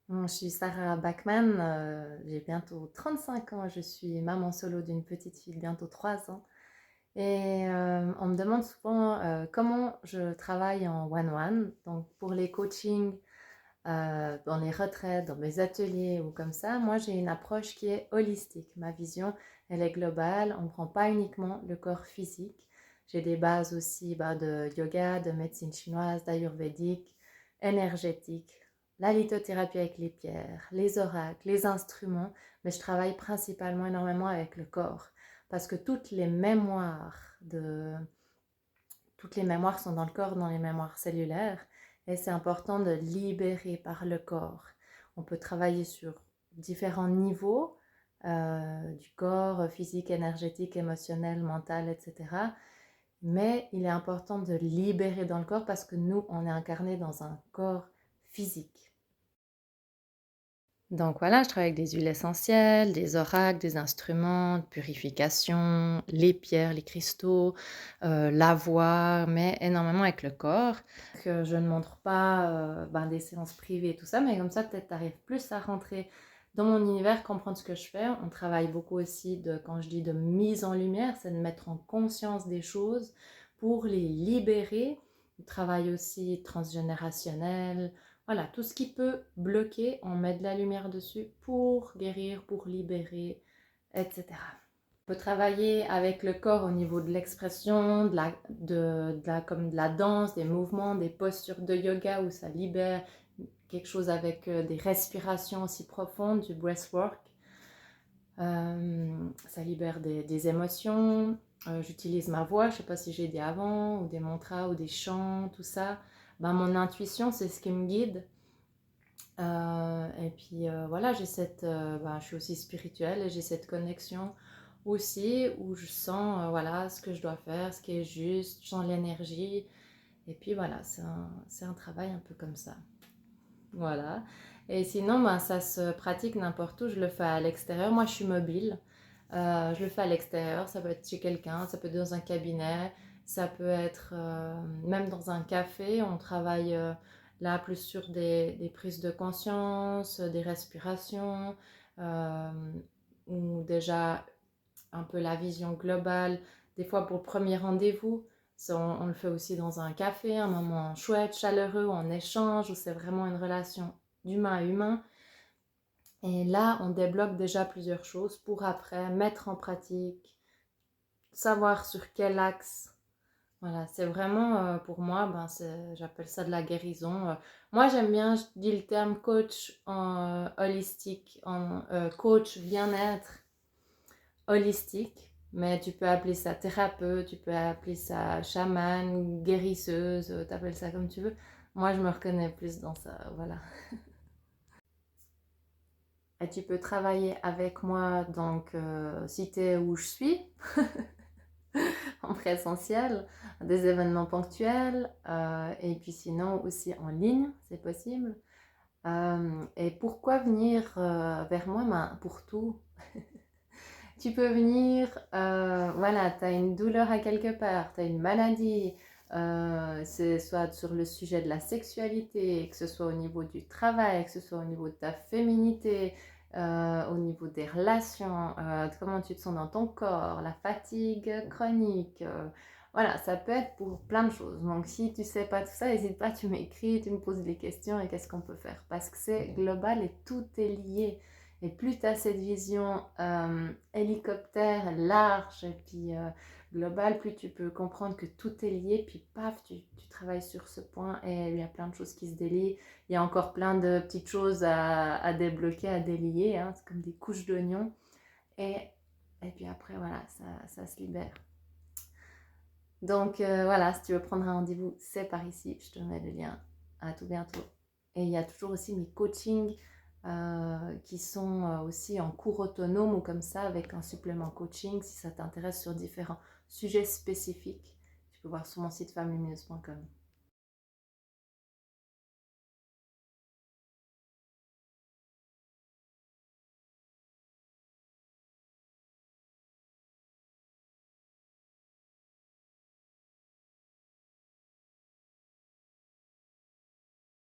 Je suis Sarah Bachmann, j'ai bientôt 35 ans, je suis maman solo d'une petite fille de bientôt 3 ans. Et on me demande souvent comment je travaille en one-one. Donc pour les coachings, dans les retraites, dans mes ateliers ou comme ça, moi j'ai une approche qui est holistique. Ma vision, elle est globale, on ne prend pas uniquement le corps physique. J'ai des bases aussi de yoga, de médecine chinoise, d'ayurvédique, énergétique, la lithothérapie avec les pierres, les oracles, les instruments, mais je travaille principalement énormément avec le corps parce que toutes les mémoires sont dans le corps, dans les mémoires cellulaires, et c'est important de libérer par le corps. On peut travailler sur différents niveaux du corps, physique, énergétique, émotionnel, mental, etc. Mais il est important de libérer dans le corps parce que nous, on est incarné dans un corps physique. Donc voilà, je travaille avec des huiles essentielles, des oracles, des instruments de purification, les pierres, les cristaux, la voix, mais énormément avec le corps. Que je ne montre pas des séances privées et tout ça, mais comme ça, peut-être tu arrives plus à rentrer dans mon univers, comprendre ce que je fais. On travaille beaucoup aussi quand je dis de mise en lumière, c'est de mettre en conscience des choses pour les libérer. On travaille aussi transgénérationnel. Voilà, tout ce qui peut bloquer, on met de la lumière dessus pour guérir, pour libérer, etc. On peut travailler avec le corps au niveau de l'expression, comme de la danse, des mouvements, des postures de yoga où ça libère quelque chose avec des respirations aussi profondes, du breathwork. Ça libère des émotions. J'utilise ma voix, je ne sais pas si j'ai dit avant, ou des mantras, ou des chants, tout ça. Mon intuition, c'est ce qui me guide. Et puis voilà, je suis aussi spirituelle et j'ai cette connexion aussi où je sens voilà, ce que je dois faire, ce qui est juste, je sens l'énergie. Et puis voilà, c'est un travail un peu comme ça. Voilà. Et sinon, ça se pratique n'importe où. Je le fais à l'extérieur. Moi, je suis mobile. Je le fais à l'extérieur. Ça peut être chez quelqu'un, ça peut être dans un cabinet, ça peut être même dans un café. On travaille là plus sur des prises de conscience, des respirations, euh, ou déjà un peu la vision globale. Des fois, pour le premier rendez-vous, on le fait aussi dans un café, un moment chouette, chaleureux, où on échange, où c'est vraiment une relation d'humain à humain. Et là, on débloque déjà plusieurs choses pour après mettre en pratique, savoir sur quel axe. Voilà, c'est vraiment pour moi, j'appelle ça de la guérison. Moi, j'aime bien, je dis le terme coach en holistique, coach bien-être holistique, mais tu peux appeler ça thérapeute, tu peux appeler ça chaman, guérisseuse, t'appelles ça comme tu veux. Moi, je me reconnais plus dans ça, voilà. Et tu peux travailler avec moi, donc, si tu es où je suis, en présentiel, des événements ponctuels, et puis sinon aussi en ligne, c'est possible. Et pourquoi venir vers moi? Pour tout. Tu peux venir, voilà, tu as une douleur à quelque part, tu as une maladie, c'est soit sur le sujet de la sexualité, que ce soit au niveau du travail, que ce soit au niveau de ta féminité, au niveau des relations, comment tu te sens dans ton corps, la fatigue chronique. Voilà, ça peut être pour plein de choses. Donc si tu sais pas tout ça, n'hésite pas, tu m'écris, tu me poses des questions et qu'est-ce qu'on peut faire. Parce que c'est global et tout est lié. Et plus tu as cette vision hélicoptère, large et puis globale, plus tu peux comprendre que tout est lié. Puis paf, tu travailles sur ce point et il y a plein de choses qui se délient. Il y a encore plein de petites choses à débloquer, à délier. Hein. C'est comme des couches d'oignons. Et, et puis après, voilà, ça se libère. Donc voilà, si tu veux prendre un rendez-vous, c'est par ici. Je te mets le lien. À tout bientôt. Et il y a toujours aussi mes coachings qui sont aussi en cours autonome ou comme ça avec un supplément coaching si ça t'intéresse sur différents sujets spécifiques. Tu peux voir sur mon site femmelumineuse.com.